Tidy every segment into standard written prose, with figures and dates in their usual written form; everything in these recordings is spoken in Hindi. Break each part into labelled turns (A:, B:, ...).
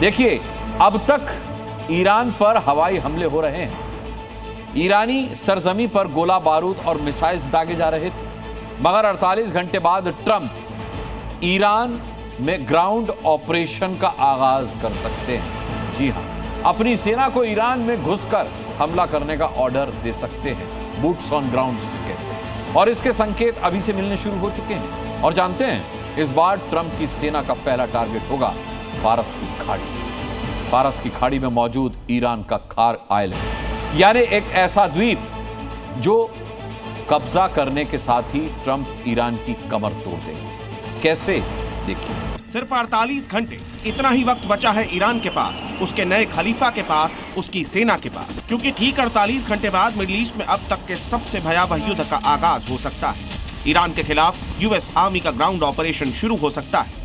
A: देखिए, अब तक ईरान पर हवाई हमले हो रहे हैं। ईरानी सरजमी पर गोला बारूद और मिसाइल्स दागे जा रहे थे, मगर 48 घंटे बाद ट्रंप ईरान में ग्राउंड ऑपरेशन का आगाज कर सकते हैं। जी हां, अपनी सेना को ईरान में घुसकर हमला करने का ऑर्डर दे सकते हैं। बूट्स ऑन ग्राउंड जिसे कहते हैं, और इसके संकेत अभी से मिलने शुरू हो चुके हैं। और जानते हैं, इस बार ट्रंप की सेना का पहला टारगेट होगा फारस की खाड़ी। फारस की खाड़ी में मौजूद ईरान का खार आइलैंड, यानी एक ऐसा द्वीप जो कब्जा करने के साथ ही ट्रंप ईरान की कमर तोड़ देंगे। कैसे, देखिए।
B: सिर्फ 48 घंटे, इतना ही वक्त बचा है ईरान के पास, उसके नए खलीफा के पास, उसकी सेना के पास, क्योंकि ठीक 48 घंटे बाद मिडिल ईस्ट में अब तक के सबसे भयावह युद्ध का आगाज हो सकता है। ईरान के खिलाफ यूएस आर्मी का ग्राउंड ऑपरेशन शुरू हो सकता है।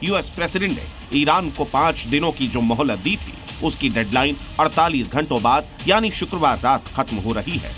B: यूएस प्रेसिडेंट ने ईरान को 5 दिनों की जो मोहलत दी थी, उसकी डेडलाइन 48 घंटों बाद यानी शुक्रवार रात खत्म हो रही है।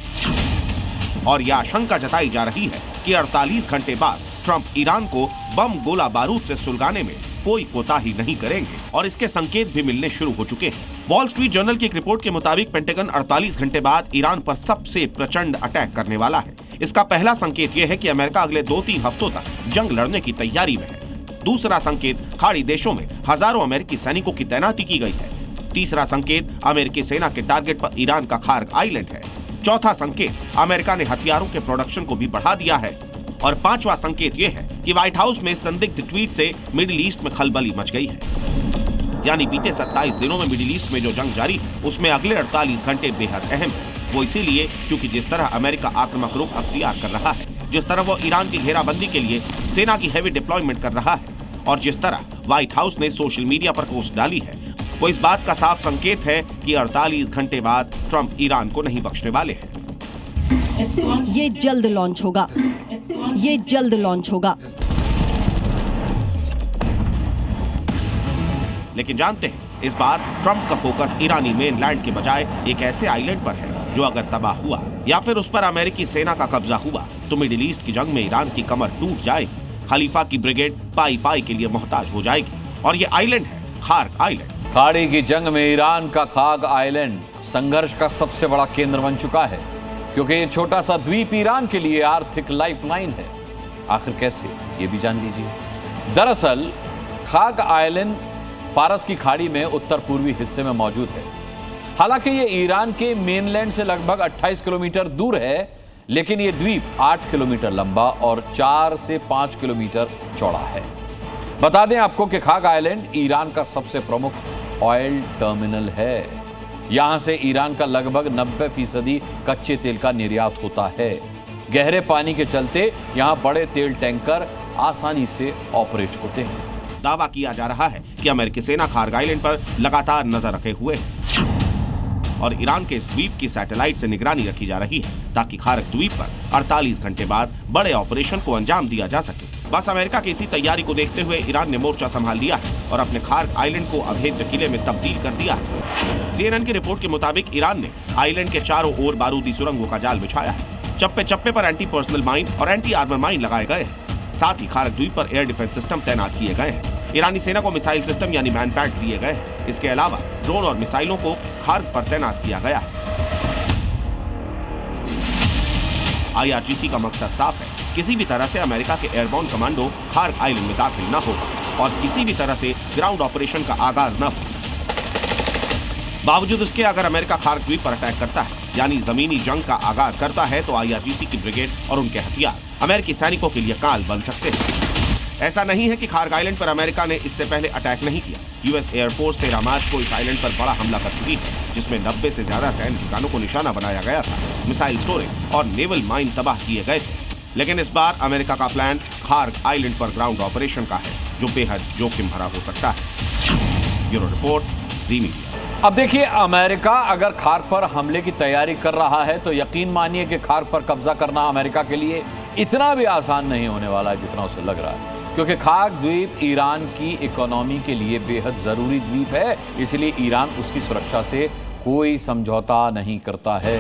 B: और यह आशंका जताई जा रही है कि 48 घंटे बाद ट्रंप ईरान को बम गोला बारूद से सुलगाने में कोई कोताही नहीं करेंगे, और इसके संकेत भी मिलने शुरू हो चुके हैं। वॉल स्ट्रीट जर्नल की एक रिपोर्ट के मुताबिक पेंटागन 48 घंटे बाद ईरान पर सबसे प्रचंड अटैक करने वाला है। इसका पहला संकेत यह है कि अमेरिका अगले 2-3 हफ्तों तक जंग लड़ने की तैयारी में है। दूसरा संकेत, खाड़ी देशों में हजारों अमेरिकी सैनिकों की तैनाती की गई है। तीसरा संकेत, अमेरिकी सेना के टारगेट पर ईरान का खार आइलैंड है। चौथा संकेत, अमेरिका ने हथियारों के प्रोडक्शन को भी बढ़ा दिया है। और पांचवा संकेत यह है कि व्हाइट हाउस में संदिग्ध ट्वीट से मिडिल ईस्ट में खलबली मच गई है। यानी बीते 27 दिनों में मिडिल ईस्ट में जो जंग जारी है, उसमें अगले 48 घंटे बेहद अहम है। वो इसीलिए क्योंकि जिस तरह अमेरिका आक्रामक रुख अख्तियार कर रहा है, जिस तरह वो ईरान की घेराबंदी के लिए सेना की हैवी डिप्लॉयमेंट कर रहा है, और जिस तरह व्हाइट हाउस ने सोशल मीडिया पर पोस्ट डाली है, वो इस बात का साफ संकेत है कि 48 घंटे बाद ट्रंप ईरान को नहीं बख्शने वाले हैं।
C: ये जल्द लॉन्च होगा, ये जल्द लॉन्च होगा।
B: लेकिन जानते हैं, इस बार ट्रंप का फोकस ईरानी मेनलैंड के बजाय एक ऐसे आइलैंड पर है जो अगर तबाह हुआ या फिर उस पर अमेरिकी सेना का कब्जा हुआ तो मिडिल ईस्ट की जंग में ईरान की कमर टूट जाएगी। खलीफा की ब्रिगेड पाई पाई के लिए मोहताज हो जाएगी। और ये आइलैंड है खार्क आइलैंड।
A: खाड़ी की जंग में ईरान का खाग आइलैंड संघर्ष का सबसे बड़ा केंद्र बन चुका है, क्योंकि ये छोटा सा द्वीप ईरान के लिए आर्थिक लाइफलाइन है। आखिर कैसे, ये भी जान लीजिए। दरअसल खाग आइलैंड फारस की खाड़ी में उत्तर पूर्वी हिस्से में मौजूद है। हालांकि ये ईरान के मेनलैंड से लगभग 28 किलोमीटर दूर है, लेकिन ये द्वीप 8 किलोमीटर लंबा और 4 से 5 किलोमीटर चौड़ा है। बता दें आपको कि खाग आइलैंड ईरान का सबसे प्रमुख ऑयल टर्मिनल है। यहां से ईरान का लगभग 90% कच्चे तेल का निर्यात होता है। गहरे पानी के चलते यहां बड़े तेल टैंकर आसानी से ऑपरेट होते हैं।
B: दावा किया जा रहा है कि अमेरिकी सेना खार्ग आइलैंड पर लगातार नजर रखे हुए है और ईरान के इस द्वीप की सैटेलाइट से निगरानी रखी जा रही है, ताकि खार्ग द्वीप पर 48 घंटे बाद बड़े ऑपरेशन को अंजाम दिया जा सके। बस अमेरिका की इसी तैयारी को देखते हुए ईरान ने मोर्चा संभाल लिया है और अपने खार्ग आइलैंड को अभेद्य किले में तब्दील कर दिया है। CNN की रिपोर्ट के मुताबिक ईरान ने आइलैंड के चारों ओर बारूदी सुरंगों का जाल बिछाया है। चप्पे चप्पे पर एंटी पर्सनल माइन और एंटी आर्मर माइन लगाए गए हैं। साथ ही खार्ग द्वीप पर एयर डिफेंस सिस्टम तैनात किए गए हैं। ईरानी सेना को मिसाइल सिस्टम यानी मैन पैड्स दिए गए हैं। इसके अलावा ड्रोन और मिसाइलों को खार्ग पर तैनात किया गया है। IRGC का मकसद साफ है, किसी भी तरह से अमेरिका के एयरबोर्न कमांडो खार्ग आइलैंड में दाखिल न हो और किसी भी तरह से ग्राउंड ऑपरेशन का आगाज न हो। बावजूद इसके अगर अमेरिका खार्ग द्वीप पर अटैक करता है यानी जमीनी जंग का आगाज करता है तो IRGC की ब्रिगेड और उनके हथियार अमेरिकी सैनिकों के लिए काल बन सकते हैं। ऐसा नहीं है कि खार्ग आइलैंड पर अमेरिका ने इससे पहले अटैक नहीं किया। यूएस एयरफोर्स 13 मार्च को इस आइलैंड पर बड़ा हमला कर चुकी है, जिसमें 90 से ज्यादा सैन्य ठिकानों को निशाना बनाया गया था। मिसाइल स्टोरेज और नेवल माइन तबाह किए गए थे। लेकिन इस बार अमेरिका का प्लान खार्ग आइलैंड पर ग्राउंड ऑपरेशन का है, जो बेहद जोखिम भरा हो सकता है। ब्यूरो रिपोर्ट, जी मीडिया।
A: अब देखिए, अमेरिका अगर खार्ग पर हमले की तैयारी कर रहा है तो यकीन मानिए कि खार्ग पर कब्जा करना अमेरिका के लिए इतना भी आसान नहीं होने वाला है जितना उसे लग रहा है, क्योंकि खार्ग द्वीप ईरान की इकोनॉमी के लिए बेहद जरूरी द्वीप है। इसलिए ईरान उसकी सुरक्षा से कोई समझौता नहीं करता है।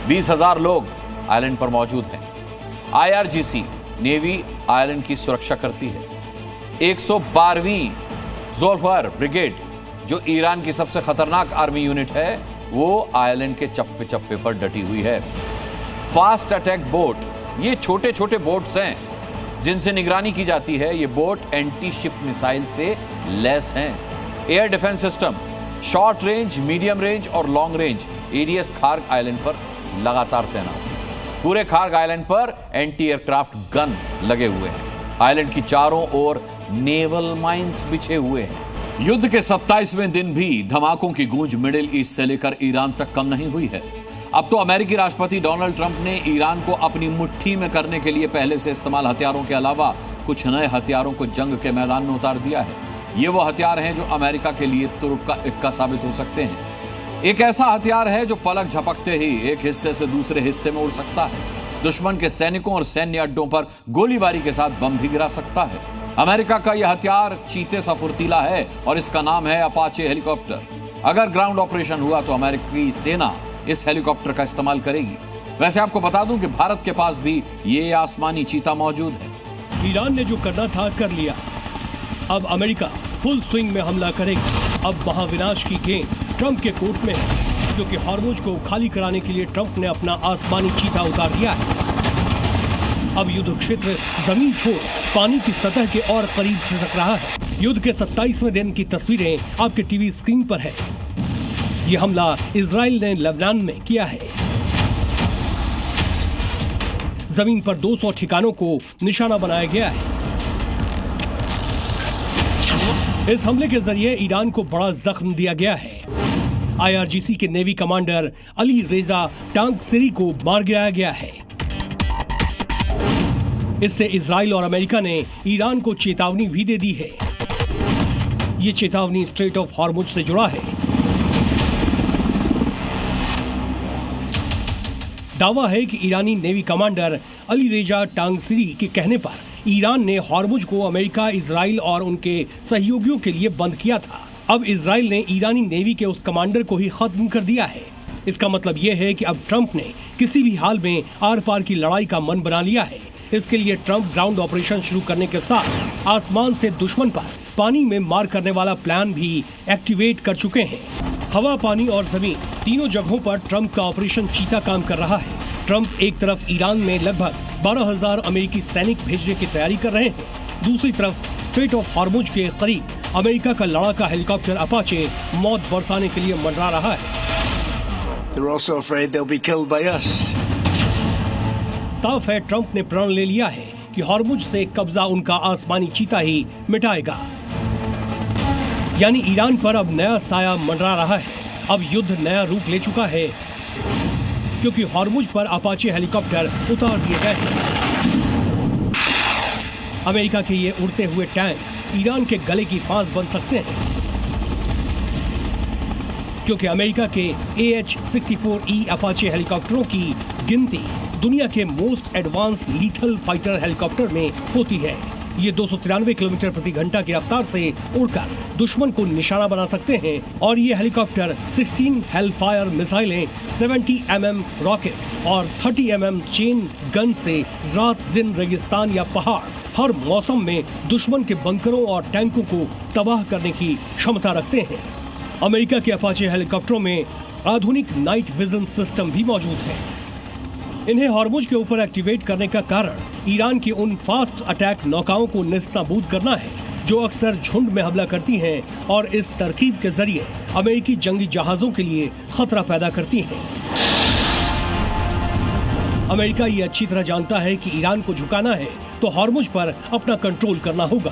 A: 20,000 लोग आइलैंड पर मौजूद हैं IRGC नेवी आइलैंड की सुरक्षा करती है। 112वीं ज़ोल्फर ब्रिगेड जो ईरान की सबसे खतरनाक आर्मी यूनिट है वो आइलैंड के चप्पे चप्पे पर डटी हुई है। फास्ट अटैक बोट, ये छोटे छोटे बोट्स हैं जिनसे निगरानी की जाती है। ये बोट एंटी शिप मिसाइल से लैस हैं। Air defence system short range, medium range और long range ADS Kharg island पर लगातार तैनात है। पूरे खार्ग आइलैंड पर एंटी एयरक्राफ्ट गन लगे हुए हैं। आइलैंड की चारों ओर नेवल माइंस बिछे हुए हैं। युद्ध के 27वें दिन भी धमाकों की गूंज मिडिल ईस्ट से लेकर ईरान तक कम नहीं हुई है। अब तो अमेरिकी राष्ट्रपति डोनाल्ड ट्रंप ने ईरान को अपनी मुट्ठी में करने के लिए पहले से इस्तेमाल हथियारों के अलावा कुछ नए हथियारों को जंग के मैदान में उतार दिया है। ये वो हथियार हैं जो अमेरिका के लिए तुर्क का इक्का साबित हो सकते हैं। एक ऐसा हथियार है जो पलक झपकते ही एक हिस्से से दूसरे हिस्से में उड़ सकता है। दुश्मन के सैनिकों और सैन्य अड्डों पर गोलीबारी के साथ बम भी गिरा सकता है। अमेरिका का यह हथियार चीते सा फुर्तीला है और इसका नाम है अपाचे हेलीकॉप्टर। अगर ग्राउंड ऑपरेशन हुआ तो अमेरिकी सेना इस हेलीकॉप्टर का इस्तेमाल करेगी। वैसे आपको बता दूं कि भारत के पास भी ये आसमानी चीता मौजूद है।
D: ईरान ने जो करना था कर लिया। अब अमेरिका फुल स्विंग में हमला करेगी। अब महाविनाश की गेंद ट्रंप के कोर्ट में है, क्योंकि हॉर्मुज को खाली कराने के लिए ट्रंप ने अपना आसमानी चीता उतार दिया है। अब युद्ध क्षेत्र जमीन छोड़ पानी की सतह के और करीब खिसक रहा है। युद्ध के 27वें दिन की तस्वीरें आपके टीवी स्क्रीन पर है। यह हमला इजराइल ने लेबनान में किया है। जमीन पर 200 ठिकानों को निशाना बनाया गया है। इस हमले के जरिए ईरान को बड़ा जख्म दिया गया है। IRGC के नेवी कमांडर अली रेजा टांगसिरी को मार गिराया गया है। इससे इजराइल और अमेरिका ने ईरान को चेतावनी भी दे दी है। यह चेतावनी स्ट्रेट ऑफ हॉर्मुज से जुड़ा है। दावा है कि ईरानी नेवी कमांडर अली रेजा टांगसिरी के कहने पर ईरान ने हॉर्मुज को अमेरिका, इजराइल और उनके सहयोगियों के लिए बंद किया था। अब इजराइल ने ईरानी नेवी के उस कमांडर को ही खत्म कर दिया है। इसका मतलब यह है कि अब ट्रंप ने किसी भी हाल में आर पार की लड़ाई का मन बना लिया है। इसके लिए ट्रंप ग्राउंड ऑपरेशन शुरू करने के साथ आसमान से दुश्मन पर पानी में मार करने वाला प्लान भी एक्टिवेट कर चुके हैं। हवा, पानी और जमीन तीनों जगहों पर ट्रंप का ऑपरेशन चीता काम कर रहा है। ट्रंप एक तरफ ईरान में लगभग 12,000 अमेरिकी सैनिक भेजने की तैयारी कर रहे हैं, दूसरी तरफ स्ट्रेट ऑफ हॉर्मुज के करीब अमेरिका का लड़ाका हेलीकॉप्टर अपाचे मौत बरसाने के लिए मंडरा रहा है।
E: They're also afraid they'll be killed by us.
D: साफ है ट्रंप ने प्रण ले लिया है कि हॉर्मुज से कब्जा उनका आसमानी चीता ही मिटाएगा। यानी ईरान पर अब नया साया मंडरा रहा है। अब युद्ध नया रूप ले चुका है, क्योंकि हॉर्मुज पर अपाचे हेलीकॉप्टर उतार दिए गए हैं। अमेरिका के ये उड़ते हुए टैंक ईरान के गले की फांस बन सकते हैं, क्योंकि अमेरिका के AH-64E अपाचे हेलीकॉप्टरों की गिनती दुनिया के most advance lethal fighter helicopter में होती है। ये 293 किलोमीटर प्रति घंटा की रफ्तार से उड़कर दुश्मन को निशाना बना सकते हैं और ये हेलीकॉप्टर 16 हेलफायर मिसाइलें, 70 mm रॉकेट और 30 mm चेन गन से रात दिन रेगिस्तान या पहाड़ हर मौसम में दुश्मन के बंकरों और टैंकों को तबाह करने की क्षमता रखते हैं। अमेरिका के अपाचे हेलीकॉप्टरों में आधुनिक नाइट विजन सिस्टम भी मौजूद है। इन्हें हॉर्मुज के ऊपर एक्टिवेट करने का कारण ईरान की उन फास्ट अटैक नौकाओं को नेस्तनाबूद करना है जो अक्सर झुंड में हमला करती हैं और इस तरकीब के जरिए अमेरिकी जंगी जहाजों के लिए खतरा पैदा करती हैं। अमेरिका ये अच्छी तरह जानता है कि ईरान को झुकाना है तो हॉर्मुज पर अपना कंट्रोल करना होगा।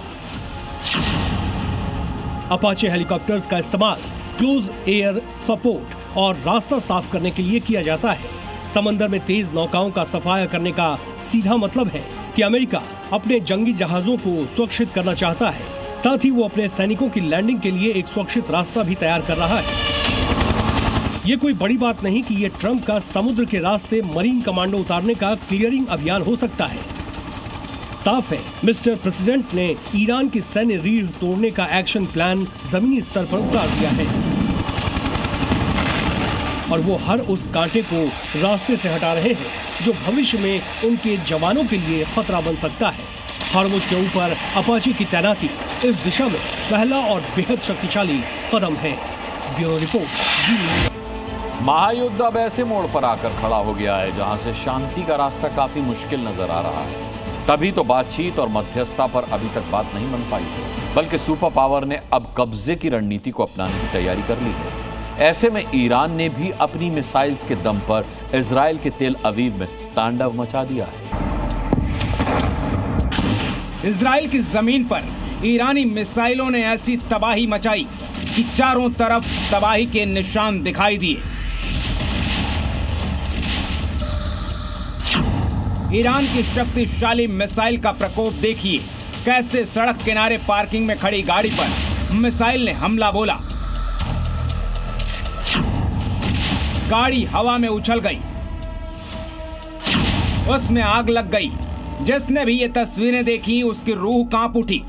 D: अपाचे हेलीकॉप्टर्स का इस्तेमाल क्लोज एयर सपोर्ट और रास्ता साफ करने के लिए किया जाता है। समंदर में तेज नौकाओं का सफाया करने का सीधा मतलब है कि अमेरिका अपने जंगी जहाजों को सुरक्षित करना चाहता है। साथ ही वो अपने सैनिकों की लैंडिंग के लिए एक सुरक्षित रास्ता भी तैयार कर रहा है। ये कोई बड़ी बात नहीं कि ये ट्रंप का समुद्र के रास्ते मरीन कमांडो उतारने का क्लियरिंग अभियान हो सकता है। साफ है मिस्टर प्रेसिडेंट ने ईरान की सैन्य रीढ़ तोड़ने का एक्शन प्लान जमीनी स्तर पर उतार दिया है और वो हर उस कांटे को रास्ते से हटा रहे हैं जो भविष्य में उनके जवानों के लिए खतरा बन सकता है। हॉर्मुज़ के ऊपर अपाचे की तैनाती इस दिशा में पहला और बेहद शक्तिशाली कदम है। Bureau report.
A: महायुद्ध अब ऐसे मोड़ पर आकर खड़ा हो गया है जहां से शांति का रास्ता काफी मुश्किल नजर आ रहा है। तभी तो बातचीत और मध्यस्थता पर अभी तक बात नहीं बन पाई, बल्कि सुपर पावर ने अब कब्जे की रणनीति को अपनाने की तैयारी कर ली है। ऐसे में ईरान ने भी अपनी मिसाइल्स के दम पर इजराइल के तेल अवीव में तांडव मचा दिया है।
F: इजराइल की जमीन पर ईरानी मिसाइलों ने ऐसी तबाही मचाई कि चारों तरफ तबाही के निशान दिखाई दिए। ईरान की शक्तिशाली मिसाइल का प्रकोप देखिए, कैसे सड़क किनारे पार्किंग में खड़ी गाड़ी पर मिसाइल ने हमला बोला। गाड़ी हवा में उछल गई, उसमें आग लग गई। जिसने भी ये तस्वीरें देखी उसकी रूह कांप उठी।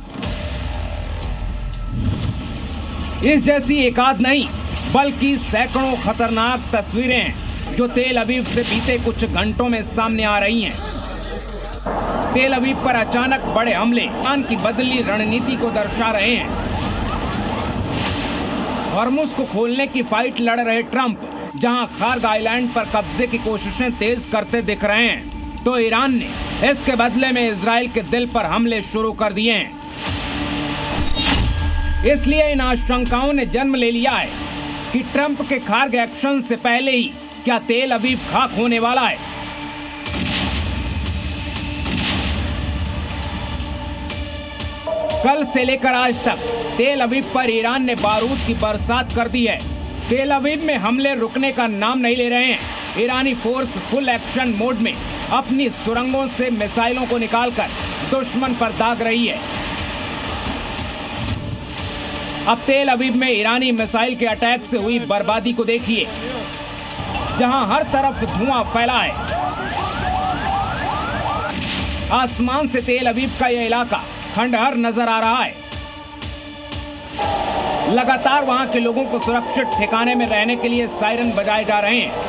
F: इस जैसी एकाध नहीं बल्कि सैकड़ों खतरनाक तस्वीरें हैं जो तेल अवीव से बीते कुछ घंटों में सामने आ रही हैं। तेल अवीव पर अचानक बड़े हमले ईरान की बदली रणनीति को दर्शा रहे हैं। हॉर्मुज़ को खोलने की फाइट लड़ रहे ट्रंप जहां खार्ग आइलैंड पर कब्जे की कोशिशें तेज करते दिख रहे हैं, तो ईरान ने इसके बदले में इजराइल के दिल पर हमले शुरू कर दिए हैं। इसलिए इन आशंकाओं ने जन्म ले लिया है कि ट्रंप के खार्ग एक्शन से पहले ही क्या तेल अवीव खाक होने वाला है। कल से लेकर आज तक तेल अवीव पर ईरान ने बारूद की बरसात कर दी है। तेल अवीव में हमले रुकने का नाम नहीं ले रहे हैं। ईरानी फोर्स फुल एक्शन मोड में अपनी सुरंगों से मिसाइलों को निकालकर दुश्मन पर दाग रही है। अब तेल अवीव में ईरानी मिसाइल के अटैक से हुई बर्बादी को देखिए, जहां हर तरफ धुआं फैला है। आसमान से तेल अवीव का यह इलाका खंडहर नजर आ रहा है। लगातार वहां के लोगों को सुरक्षित ठिकाने में रहने के लिए सायरन बजाए जा रहे हैं।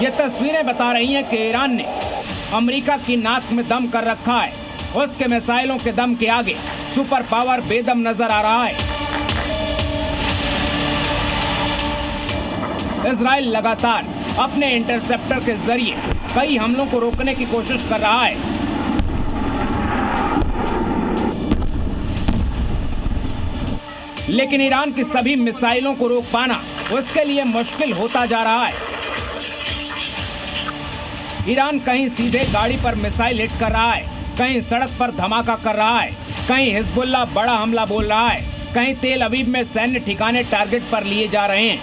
F: ये तस्वीरें बता रही हैं कि ईरान ने अमेरिका की नाक में दम कर रखा है। उसके मिसाइलों के दम के आगे सुपर पावर बेदम नजर आ रहा है। इजराइल लगातार अपने इंटरसेप्टर के जरिए कई हमलों को रोकने की कोशिश कर रहा है। लेकिन ईरान की सभी मिसाइलों को रोक पाना उसके लिए मुश्किल होता जा रहा है। ईरान कहीं सीधे गाड़ी पर मिसाइल हिट कर रहा है, कहीं सड़क पर धमाका कर रहा है, कहीं हिजबुल्लाह बड़ा हमला बोल रहा है, कहीं तेल अवीव में सैन्य ठिकाने टारगेट पर लिए जा रहे हैं।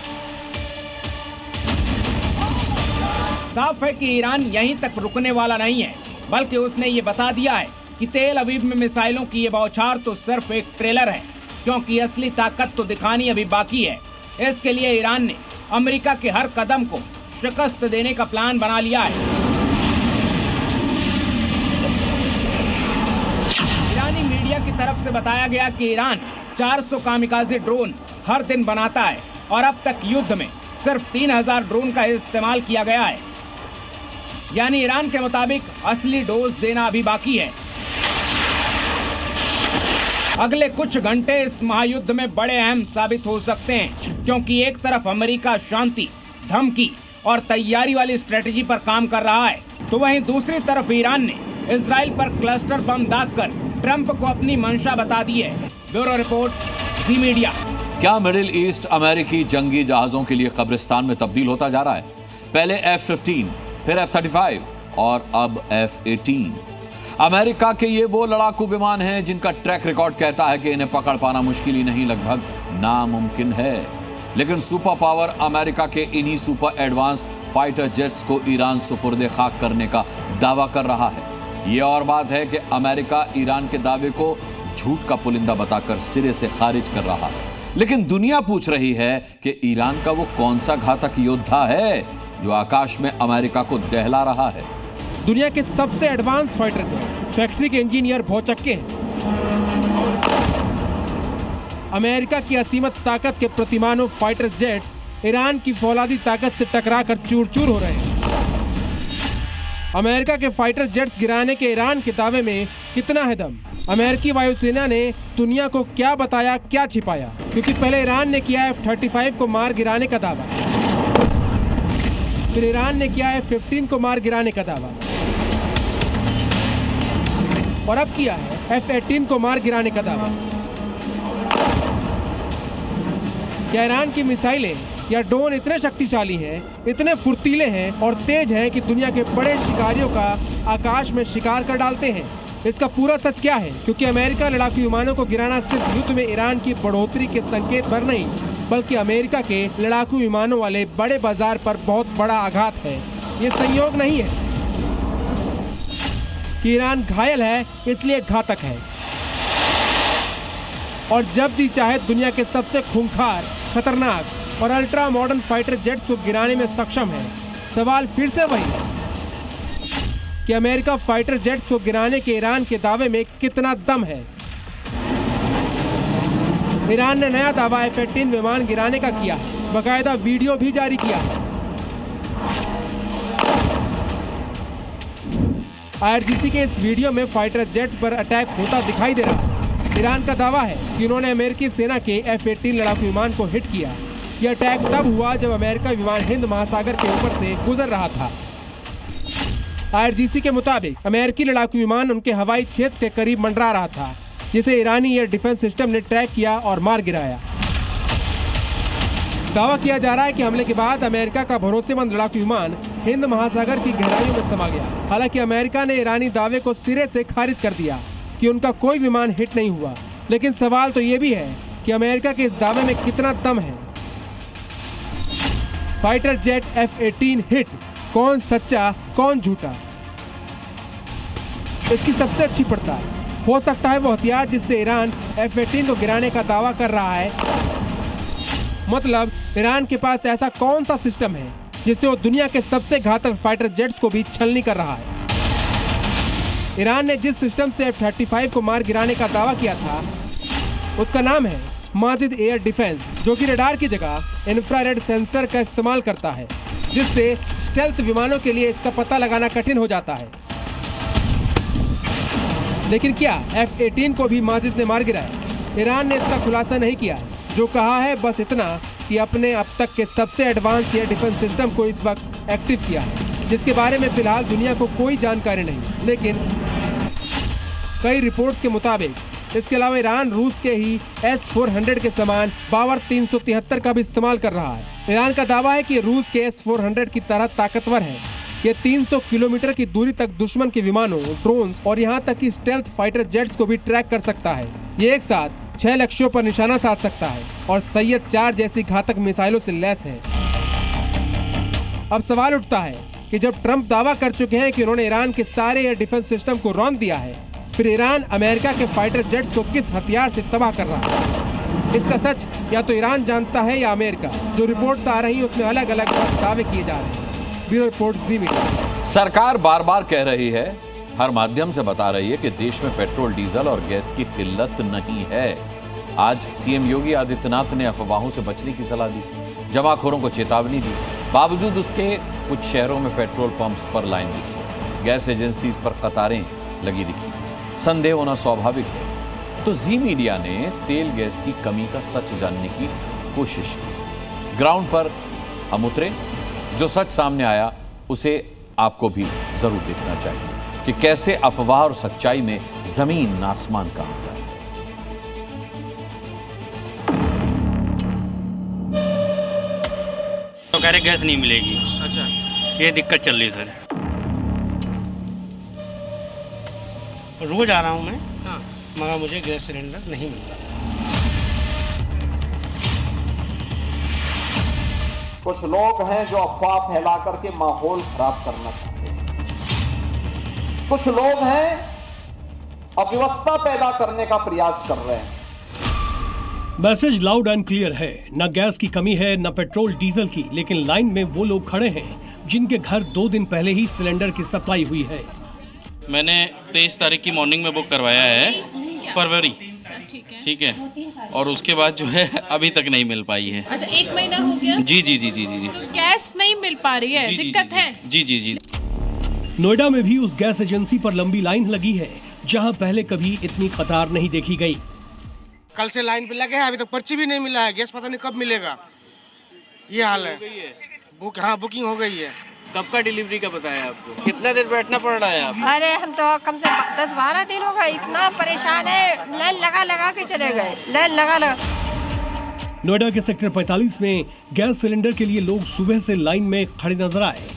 F: साफ है कि ईरान यहीं तक रुकने वाला नहीं है, बल्कि उसने ये बता दिया है कि तेल अवीव में मिसाइलों की ये बौछार तो सिर्फ एक ट्रेलर है, क्योंकि असली ताकत तो दिखानी अभी बाकी है। इसके लिए ईरान ने अमेरिका के हर कदम को शिकस्त देने का प्लान बना लिया है। ईरानी मीडिया की तरफ से बताया गया कि ईरान 400 कामिकाज़े ड्रोन हर दिन बनाता है और अब तक युद्ध में सिर्फ 3000 ड्रोन का इस्तेमाल किया गया है। यानी ईरान के मुताबिक असली डोज देना अभी बाकी है। अगले कुछ घंटे इस महायुद्ध में बड़े अहम साबित हो सकते हैं, क्योंकि एक तरफ अमेरिका शांति, धमकी और तैयारी वाली स्ट्रेटेजी पर काम कर रहा है, तो वहीं दूसरी तरफ ईरान ने इजराइल पर क्लस्टर बम दागकर ट्रंप को अपनी मंशा बता दी है। ब्यूरो रिपोर्ट, जी मीडिया।
A: क्या मिडिल ईस्ट अमेरिकी जंगी जहाजों के लिए कब्रिस्तान में तब्दील होता जा रहा है? पहले F-15, फिर F-35 और अब F-18। अमेरिका के ये वो लड़ाकू विमान हैं जिनका ट्रैक रिकॉर्ड कहता है कि इन्हें पकड़ पाना मुश्किल ही नहीं, लगभग नामुमकिन है। लेकिन सुपर पावर अमेरिका के इन्हीं सुपर एडवांस फाइटर जेट्स को ईरान सुपुर्दे खाक करने का दावा कर रहा है। ये और बात है कि अमेरिका ईरान के दावे को झूठ का पुलिंदा बताकर सिरे से खारिज कर रहा है। लेकिन दुनिया पूछ रही है कि ईरान का वो कौन सा घातक योद्धा है जो आकाश में अमेरिका को दहला रहा है।
G: दुनिया के सबसे एडवांस फाइटर जेट फैक्ट्री के इंजीनियर बहुत चक्के हैं। अमेरिका की असीमित ताकत के प्रतिमानों फाइटर जेट्स ईरान की फौलादी ताकत से टकराकर चूर-चूर हो रहे हैं। अमेरिका के फाइटर जेट्स गिराने के ईरान के दावे में कितना है दम? अमेरिकी वायुसेना ने दुनिया को क्या बताया, क्या छिपाया? क्योंकि पहले ईरान ने किया F-35 को मार गिराने का दावा, फिर ईरान ने किया F-15 को मार गिराने का दावा, और अब किया है F-18 को मार गिराने का दावा। क्या ईरान की मिसाइलें या ड्रोन इतने शक्तिशाली हैं, इतने फुर्तीले हैं और तेज हैं कि दुनिया के बड़े शिकारियों का आकाश में शिकार कर डालते हैं? इसका पूरा सच क्या है? क्योंकि अमेरिका लड़ाकू विमानों को गिराना सिर्फ युद्ध में ईरान की बढ़ोतरी के संकेत भर नहीं, बल्कि अमेरिका के लड़ाकू विमानों वाले बड़े बाजार पर बहुत बड़ा आघात है। ये संयोग नहीं है कि ईरान घायल है इसलिए घातक है, और जब जी चाहे दुनिया के सबसे खूंखार, खतरनाक और अल्ट्रा मॉडर्न फाइटर जेट्स को गिराने में सक्षम है। सवाल फिर से वही है कि अमेरिका फाइटर जेट्स को गिराने के ईरान के दावे में कितना दम है। ईरान ने नया दावा F-18 विमान गिराने का किया है, बाकायदा वीडियो भी जारी किया है। IRGC के इस वीडियो में फाइटर जेट्स पर अटैक होता दिखाई दे रहा है। ईरान का दावा है कि उन्होंने अमेरिकी सेना के F-18 लड़ाकू विमान को हिट किया। यह अटैक तब हुआ जब अमेरिका विमान हिंद महासागर के ऊपर से गुजर रहा था। IRGC के मुताबिक अमेरिकी लड़ाकू विमान उनके हवाई क्षेत्र के करीब मंडरा रहा था, जिसे ईरानी एयर डिफेंस सिस्टम ने ट्रैक किया और मार गिराया। दावा किया जा रहा है कि हमले के बाद अमेरिका का भरोसेमंद लड़ाकू विमान हिंद महासागर की गहराइयों में समा गया। हालांकि अमेरिका ने ईरानी दावे को सिरे से खारिज कर दिया कि उनका कोई विमान हिट नहीं हुआ, लेकिन सवाल तो ये भी है कि अमेरिका के इस दावे में कितना दम है। फाइटर जेट F-18 हिट, कौन सच्चा कौन झूठा? इसकी सबसे अच्छी पड़ताल हो सकता है वो हथियार जिससे ईरान F-18 को गिराने का दावा कर रहा है। मतलब ईरान के पास ऐसा कौन सा सिस्टम है जिससे वो दुनिया के सबसे घातक फाइटर जेट्स को भी छलनी कर रहा है। ईरान ने जिस सिस्टम से F-35 को मार गिराने का दावा किया था उसका नाम है माजिद एयर डिफेंस, जो कि रडार की जगह इंफ्रारेड सेंसर का इस्तेमाल करता है, जिससे स्टेल्थ विमानों के लिए इसका पता लगाना कठिन हो जाता है। लेकिन क्या F-18 को भी माजिद ने मार गिराया? ईरान ने इसका खुलासा नहीं किया, जो कहा है बस इतना कि अपने अब तक के सबसे एडवांस एयर डिफेंस सिस्टम को इस वक्त एक्टिव किया है, जिसके बारे में फिलहाल दुनिया को कोई जानकारी नहीं। लेकिन कई रिपोर्ट्स के मुताबिक इसके अलावा ईरान रूस के ही S-400 के समान पावर 373 का भी इस्तेमाल कर रहा है। ईरान का दावा है कि रूस के S-400 की तरह ताकतवर है। ये 300 किलोमीटर की दूरी तक दुश्मन के विमानों, ड्रोन्स और यहाँ तक कि स्टेल्थ फाइटर जेट्स को भी ट्रैक कर सकता है। ये एक साथ 6 लक्ष्यों पर निशाना साध सकता है और सैयद 4 जैसी घातक मिसाइलों से लैस है। अब सवाल उठता है कि जब ट्रंप दावा कर चुके हैं कि उन्होंने ईरान के सारे एयर डिफेंस सिस्टम को रौंद दिया है, फिर ईरान अमेरिका के फाइटर जेट्स को किस हथियार से तबाह कर रहा है? इसका सच या तो ईरान जानता है या अमेरिका। जो रिपोर्ट्स आ रही हैं उसमें अलग अलग दावे किए जा रहे हैं। ब्यूरो रिपोर्ट, जी मीडिया।
A: सरकार बार बार कह रही है, हर माध्यम से बता रही है कि देश में पेट्रोल, डीजल और गैस की किल्लत नहीं है। आज सीएम योगी आदित्यनाथ ने अफवाहों से बचने की सलाह दी, जमाखोरों को चेतावनी दी। बावजूद उसके कुछ शहरों में पेट्रोल पंप्स पर लाइन दिखी, गैस एजेंसीज पर कतारें लगी दिखी। संदेह होना स्वाभाविक है। तो जी मीडिया ने तेल गैस की कमी का सच जानने की कोशिश की। ग्राउंड पर हम उतरे, जो सच सामने आया उसे आपको भी जरूर देखना चाहिए कि कैसे अफवाह और सच्चाई में जमीन आसमान का अंतर है।
H: तो कह रहे गैस नहीं मिलेगी। अच्छा, ये दिक्कत चल रही सर। रोज आ रहा हूँ मैं, मगर मुझे गैस सिलेंडर नहीं मिल रहा।
I: कुछ लोग हैं जो अफवाह फैला करके माहौल खराब करना चाहते हैं। कुछ लोग हैं अव्यवस्था पैदा करने का प्रयास कर रहे हैं।
D: मैसेज लाउड एंड क्लियर है, न गैस की कमी है न पेट्रोल डीजल की, लेकिन लाइन में वो लोग खड़े हैं जिनके घर 2 दिन पहले ही सिलेंडर की सप्लाई हुई है।
J: मैंने 23 तारीख की मॉर्निंग में बुक करवाया है, फरवरी। ठीक है, और उसके बाद जो है अभी तक नहीं मिल पाई है।
K: अच्छा, 1 महीना हो गया।
J: जी जी जी जी जी जी।
K: तो गैस नहीं मिल पा रही है, दिक्कत है।
J: जी जी जी।
D: नोएडा में भी उस गैस एजेंसी पर लंबी लाइन लगी है जहां पहले कभी इतनी कतार नहीं देखी गई।
H: कल से लाइन पे लगे हैं, अभी तक पर्ची भी नहीं मिला है, गैस पता नहीं कब मिलेगा, ये हाल है। बुकिंग हो गई है।
J: कब का डिलीवरी का बताया आपको? कितना देर बैठना पड़ रहा है आपको?
L: अरे हम तो कम से 10-12 दिन हो गए, इतना परेशान है, लाइन लगा के चले गए, लाइन लगा।
D: नोएडा के सेक्टर 45 में गैस सिलेंडर के लिए लोग सुबह से लाइन में खड़े नजर आए।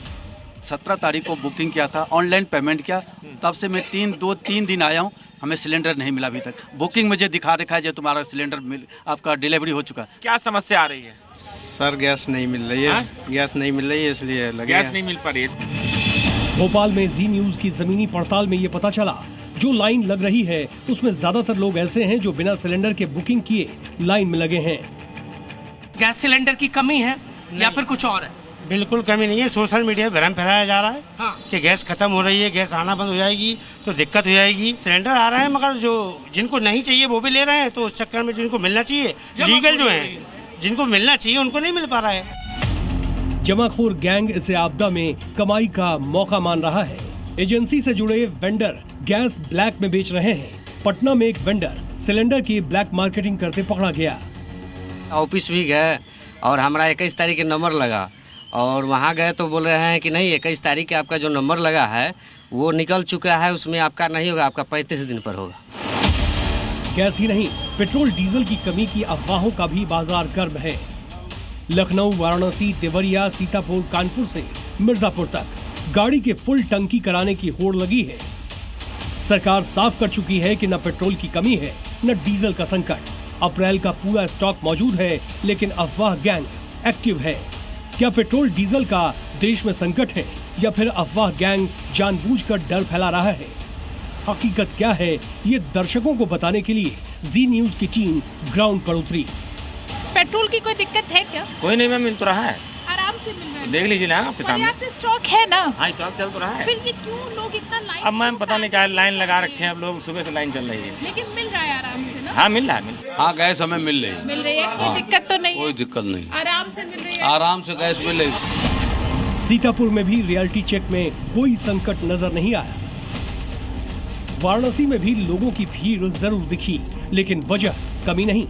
M: 17 तारीख को बुकिंग किया था, ऑनलाइन पेमेंट किया, तब से मैं 3 दिन आया हूँ, हमें सिलेंडर नहीं मिला अभी तक। बुकिंग मुझे दिखा रखा है जो तुम्हारा सिलेंडर आपका डिलीवरी हो चुका।
J: क्या समस्या आ रही है?
N: सर गैस नहीं मिल रही है, गैस नहीं मिल रही है, इसलिए लगे
J: गैस नहीं मिल पा रही है।
D: भोपाल में जी न्यूज की जमीनी पड़ताल में ये पता चला, जो लाइन लग रही है उसमें ज्यादातर लोग ऐसे हैं जो बिना सिलेंडर के बुकिंग किए लाइन में लगे हैं।
O: गैस सिलेंडर की कमी है या फिर कुछ और है?
H: बिल्कुल कमी नहीं है, सोशल मीडिया भ्रम फैलाया जा रहा है कि गैस खत्म हो रही है, गैस आना बंद हो जाएगी तो दिक्कत हो जाएगी। सिलेंडर आ रहे हैं मगर जो जिनको नहीं चाहिए वो भी ले रहे हैं, तो उस चक्कर में जिनको मिलना चाहिए लीगल जो है, जिनको मिलना चाहिए उनको नहीं मिल पा रहा है।
D: जमाखोर गैंग इसे आपदा में कमाई का मौका मान रहा है। एजेंसी से जुड़े वेंडर गैस ब्लैक में बेच रहे हैं। पटना में एक वेंडर सिलेंडर की ब्लैक मार्केटिंग करते पकड़ा गया।
P: ऑफिस भी गए और हमारा 21 तारीख के नंबर लगा, और वहाँ गए तो बोल रहे हैं कि नहीं 21 तारीख के आपका जो नंबर लगा है वो निकल चुका है, उसमें आपका नहीं होगा, आपका 35 दिन पर होगा।
D: गैस ही नहीं, पेट्रोल डीजल की कमी की अफवाहों का भी बाजार गर्म है। लखनऊ, वाराणसी, देवरिया, सीतापुर, कानपुर से मिर्जापुर तक गाड़ी के फुल टंकी कराने की होड़ लगी है। सरकार साफ कर चुकी है कि न पेट्रोल की कमी है न डीजल का संकट। अप्रैल का पूरा स्टॉक मौजूद है, लेकिन अफवाह गैंग एक्टिव है। क्या पेट्रोल डीजल का देश में संकट है या फिर अफवाह गैंग जानबूझकर डर फैला रहा है? हकीकत क्या है, ये दर्शकों को बताने के लिए जी न्यूज की टीम ग्राउंड पर उतरी।
K: पेट्रोल की कोई दिक्कत है क्या?
J: कोई नहीं मैम, मिल तो रहा है,
K: आराम से मिल रहा है।
J: देख लीजिए ना आपके सामने,
K: स्टॉक है ना?
J: हाँ, स्टॉक चल तो रहा है।
K: फिर ये क्यों लोग इतना लाइन?
J: अब मैम पता नहीं क्या लाइन लगा रखे हैं, अब लोग सुबह से लाइन चल रही है,
K: लेकिन मिल रहा है आराम से ना?
J: हाँ मिल रहा है।
A: हाँ, गैस हमें मिल रही है।
K: मिल रही है, कोई दिक्कत तो नहीं?
A: कोई दिक्कत नहीं,
K: आराम से मिल रही है,
A: आराम से गैस मिल रही है।
D: सीतापुर में भी रियलिटी चेक में कोई संकट नजर नहीं आया। वाराणसी में भी लोगों की भीड़ जरूर दिखी, लेकिन वजह कमी नहीं।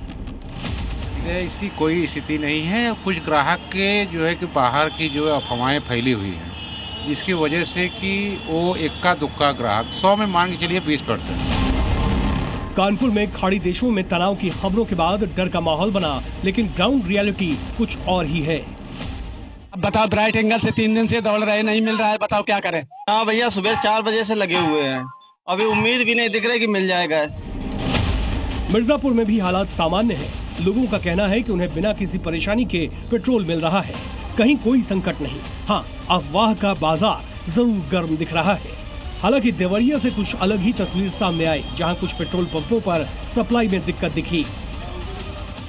Q: ऐसी कोई स्थिति नहीं है। कुछ ग्राहक के जो है कि बाहर की जो अफवाहें फैली हुई हैं, जिसकी वजह से कि वो इक्का दुक्का ग्राहक 100 में मान के चलिए 20%।
D: कानपुर में खाड़ी देशों में तनाव की खबरों के बाद डर का माहौल बना, लेकिन ग्राउंड रियलिटी कुछ और ही है।
R: बताओ, ब्राइट एंगल से 3 दिन से दौड़ रहे, नहीं मिल रहा है, बताओ क्या करें?
S: हाँ भैया, सुबह 4 बजे से लगे हुए हैं, अभी उम्मीद भी नहीं दिख रही कि मिल जाएगा।
D: मिर्जापुर में भी हालात सामान्य है। लोगों का कहना है कि उन्हें बिना किसी परेशानी के पेट्रोल मिल रहा है, कहीं कोई संकट नहीं। हाँ, अफवाह का बाजार जरूर गर्म दिख रहा है। हालांकि देवरिया से कुछ अलग ही तस्वीर सामने आई, जहां कुछ पेट्रोल पंपों पर सप्लाई में दिक्कत दिखी।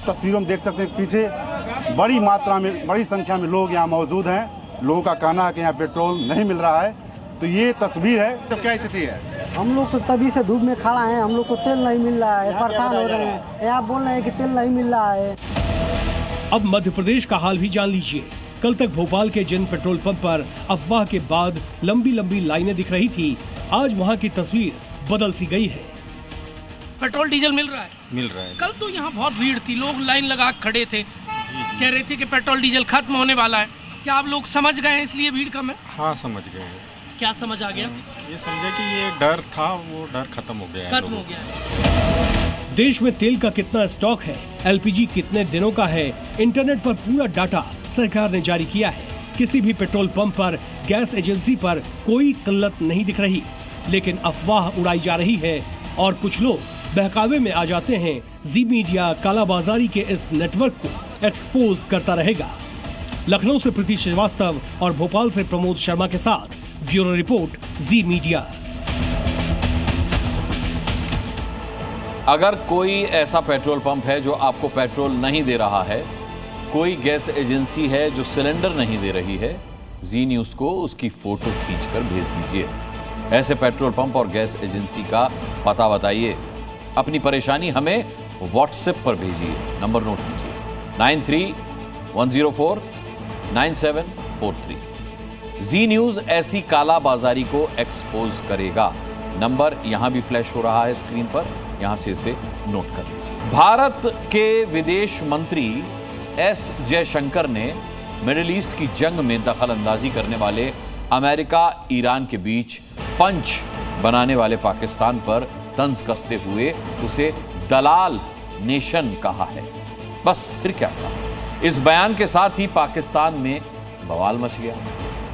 T: तस्वीरों में देख सकते हैं, पीछे बड़ी मात्रा में, बड़ी संख्या में लोग यहाँ मौजूद हैं। लोगों का कहना है कि यहाँ पेट्रोल नहीं मिल रहा है। तो ये तस्वीर है, तो क्या स्थिति है?
U: हम लोग तो तभी से धूप में खड़ा हैं, हम लोग को तेल नहीं मिल रहा है, परेशान हो रहे हैं। यहाँ बोल रहे हैं कि तेल नहीं मिल रहा है।
D: अब मध्य प्रदेश का हाल भी जान लीजिए। कल तक भोपाल के जिन पेट्रोल पंप पर अफवाह के बाद लंबी लंबी लाइनें दिख रही थी, आज वहाँ की तस्वीर बदल सी गई है।
O: पेट्रोल डीजल मिल रहा है?
J: मिल रहा है।
O: कल तो यहाँ बहुत भीड़ थी, लोग लाइन लगा खड़े थे, कह रहे थे कि पेट्रोल डीजल खत्म होने वाला है। क्या आप लोग समझ गए हैं इसलिए भीड़ कम है?
V: हाँ, समझ गए।
O: क्या समझ आ गया?
V: ये समझे कि ये डर था, वो डर खत्म हो गया है।
O: खत्म हो गया है।
D: देश में तेल का कितना स्टॉक है, एलपीजी कितने दिनों का है, इंटरनेट पर पूरा डाटा सरकार ने जारी किया है। किसी भी पेट्रोल पंप पर, गैस एजेंसी पर कोई किल्लत नहीं दिख रही, लेकिन अफवाह उड़ाई जा रही है और कुछ लोग बहकावे में आ जाते हैं। जी मीडिया कालाबाजारी के इस नेटवर्क को एक्सपोज करता रहेगा। लखनऊ से प्रीति श्रीवास्तव और भोपाल से प्रमोद शर्मा के साथ ब्यूरो रिपोर्ट, जी मीडिया।
A: अगर कोई ऐसा पेट्रोल पंप है जो आपको पेट्रोल नहीं दे रहा है, कोई गैस एजेंसी है जो सिलेंडर नहीं दे रही है, जी न्यूज़ को उसकी फोटो खींचकर भेज दीजिए। ऐसे पेट्रोल पंप और गैस एजेंसी का पता बताइए। अपनी परेशानी हमें व्हाट्सएप पर भेजिए। नंबर नोट कीजिए 93-104-9743। जी न्यूज ऐसी कालाबाजारी को एक्सपोज करेगा। नंबर यहां भी फ्लैश हो रहा है स्क्रीन पर, यहां से इसे नोट कर लीजिए। भारत के विदेश मंत्री एस जयशंकर ने मिडिल ईस्ट की जंग में दखल अंदाजी करने वाले अमेरिका ईरान के बीच पंच बनाने वाले पाकिस्तान पर तंज कसते हुए उसे दलाल नेशन कहा है। बस फिर क्या था, इस बयान के साथ ही पाकिस्तान में बवाल मच गया।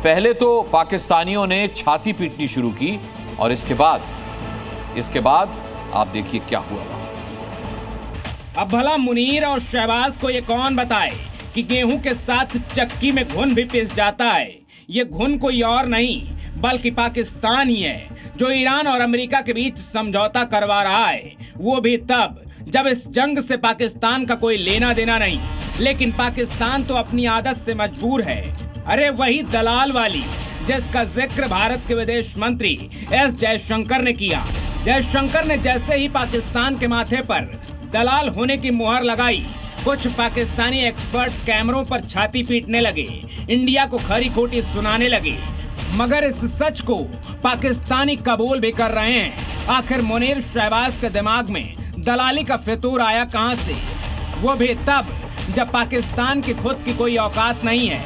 A: पहले तो पाकिस्तानियों ने छाती पीटनी शुरू की और इसके बाद आप देखिए क्या हुआ।
F: अब भला मुनीर और शहबाज को ये कौन बताए कि गेहूं के साथ चक्की में घुन भी पिस जाता है। ये घुन कोई और नहीं बल्कि पाकिस्तान ही है जो ईरान और अमेरिका के बीच समझौता करवा रहा है, वो भी तब जब इस जंग से पाकिस्तान का कोई लेना देना नहीं, लेकिन पाकिस्तान तो अपनी आदत से मजबूर है। अरे वही दलाल वाली जिसका जिक्र भारत के विदेश मंत्री एस जयशंकर ने किया। जयशंकर ने जैसे ही पाकिस्तान के माथे पर दलाल होने की मुहर लगाई, कुछ पाकिस्तानी एक्सपर्ट कैमरों पर छाती पीटने लगे, इंडिया को खरी खोटी सुनाने लगे। मगर इस सच को पाकिस्तानी कबूल भी कर रहे हैं। आखिर मुनीर शहबाज के दिमाग में दलाली का फितूर आया कहां से, वो भी तब जब पाकिस्तान की खुद की कोई औकात नहीं है।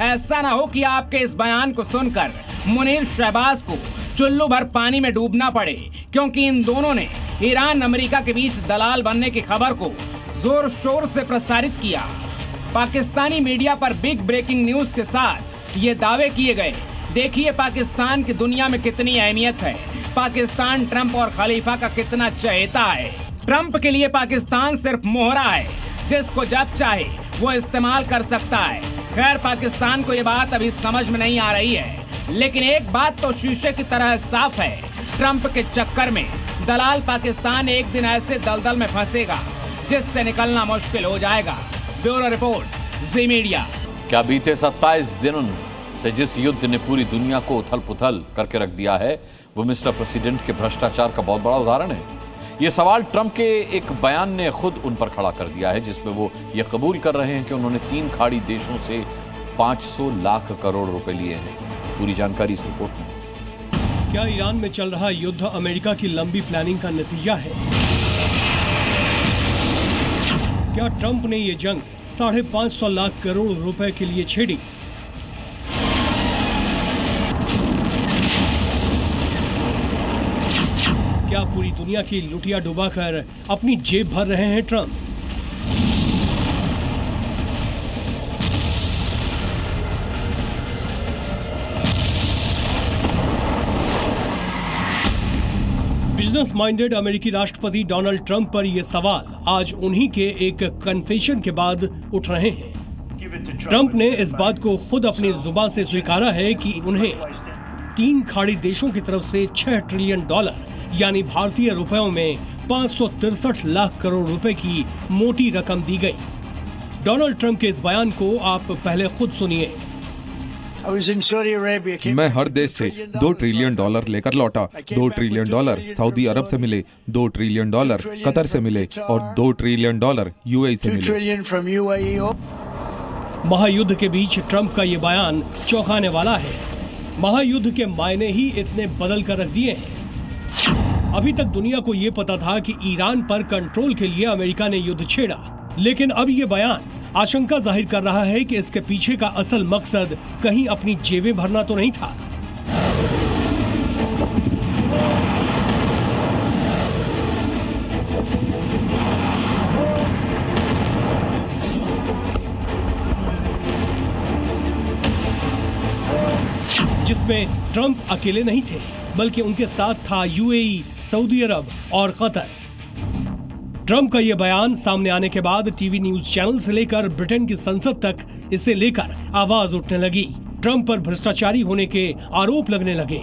F: ऐसा ना हो कि आपके इस बयान को सुनकर मुनीर शहबाज को चुल्लू भर पानी में डूबना पड़े, क्योंकि इन दोनों ने ईरान अमेरिका के बीच दलाल बनने की खबर को जोर शोर से प्रसारित किया। पाकिस्तानी मीडिया पर बिग ब्रेकिंग न्यूज के साथ ये दावे किए गए। देखिए पाकिस्तान की दुनिया में कितनी अहमियत है, पाकिस्तान ट्रंप और खलीफा का कितना चहेता है। ट्रंप के लिए पाकिस्तान सिर्फ मोहरा है, जिसको जब चाहे वो इस्तेमाल कर सकता है। खैर पाकिस्तान को ये बात अभी समझ में नहीं आ रही है, लेकिन एक बात तो शीशे की तरह साफ है, ट्रंप के चक्कर में दलाल पाकिस्तान एक दिन ऐसे दलदल में फंसेगा जिससे निकलना मुश्किल हो जाएगा। ब्यूरो रिपोर्ट, जी मीडिया।
A: क्या बीते 27 दिनों से जिस युद्ध ने पूरी दुनिया को उथल पुथल करके रख दिया है, वो मिस्टर प्रेसिडेंट के भ्रष्टाचार का बहुत बड़ा उदाहरण है। ये सवाल ट्रंप के एक बयान ने खुद उन पर खड़ा कर दिया है, जिसमें वो ये कबूल कर रहे हैं कि उन्होंने 3 खाड़ी देशों से 500 लाख करोड़ रुपए लिए हैं। पूरी जानकारी इस रिपोर्ट में।
D: क्या ईरान में चल रहा युद्ध अमेरिका की लंबी प्लानिंग का नतीजा है? क्या ट्रंप ने ये जंग 550 लाख करोड़ रुपए के लिए छेड़ी? क्या पूरी दुनिया की लुटिया डुबाकर अपनी जेब भर रहे हैं ट्रंप? बिजनेस माइंडेड अमेरिकी राष्ट्रपति डोनाल्ड ट्रंप पर यह सवाल आज उन्हीं के एक कन्फेशन के बाद उठ रहे हैं। ट्रंप ने इस बात को खुद अपनी जुबान से स्वीकारा है कि उन्हें 3 खाड़ी देशों की तरफ से $6 ट्रिलियन यानी भारतीय रुपयों में 563 लाख करोड़ रुपए की मोटी रकम दी गई। डोनाल्ड ट्रंप के इस बयान को आप पहले खुद सुनिए।
B: मैं हर देश से $2 ट्रिलियन लेकर लौटा। $2 ट्रिलियन सऊदी अरब से मिले, $2 ट्रिलियन कतर से मिले और $2 ट्रिलियन यूएई से मिले।
D: महायुद्ध के बीच ट्रंप का ये बयान चौंकाने वाला है। महायुद्ध के मायने ही इतने बदल कर रख दिए हैं। अभी तक दुनिया को ये पता था कि ईरान पर कंट्रोल के लिए अमेरिका ने युद्ध छेड़ा, लेकिन अब ये बयान आशंका जाहिर कर रहा है कि इसके पीछे का असल मकसद कहीं अपनी जेबें भरना तो नहीं था। जिसमें ट्रंप अकेले नहीं थे, बल्कि उनके साथ था यूएई, सऊदी अरब और कतर। ट्रंप का यह बयान सामने आने के बाद टीवी न्यूज चैनल से लेकर ब्रिटेन की संसद तक इसे लेकर आवाज उठने लगी। ट्रंप पर भ्रष्टाचारी होने के आरोप लगने लगे।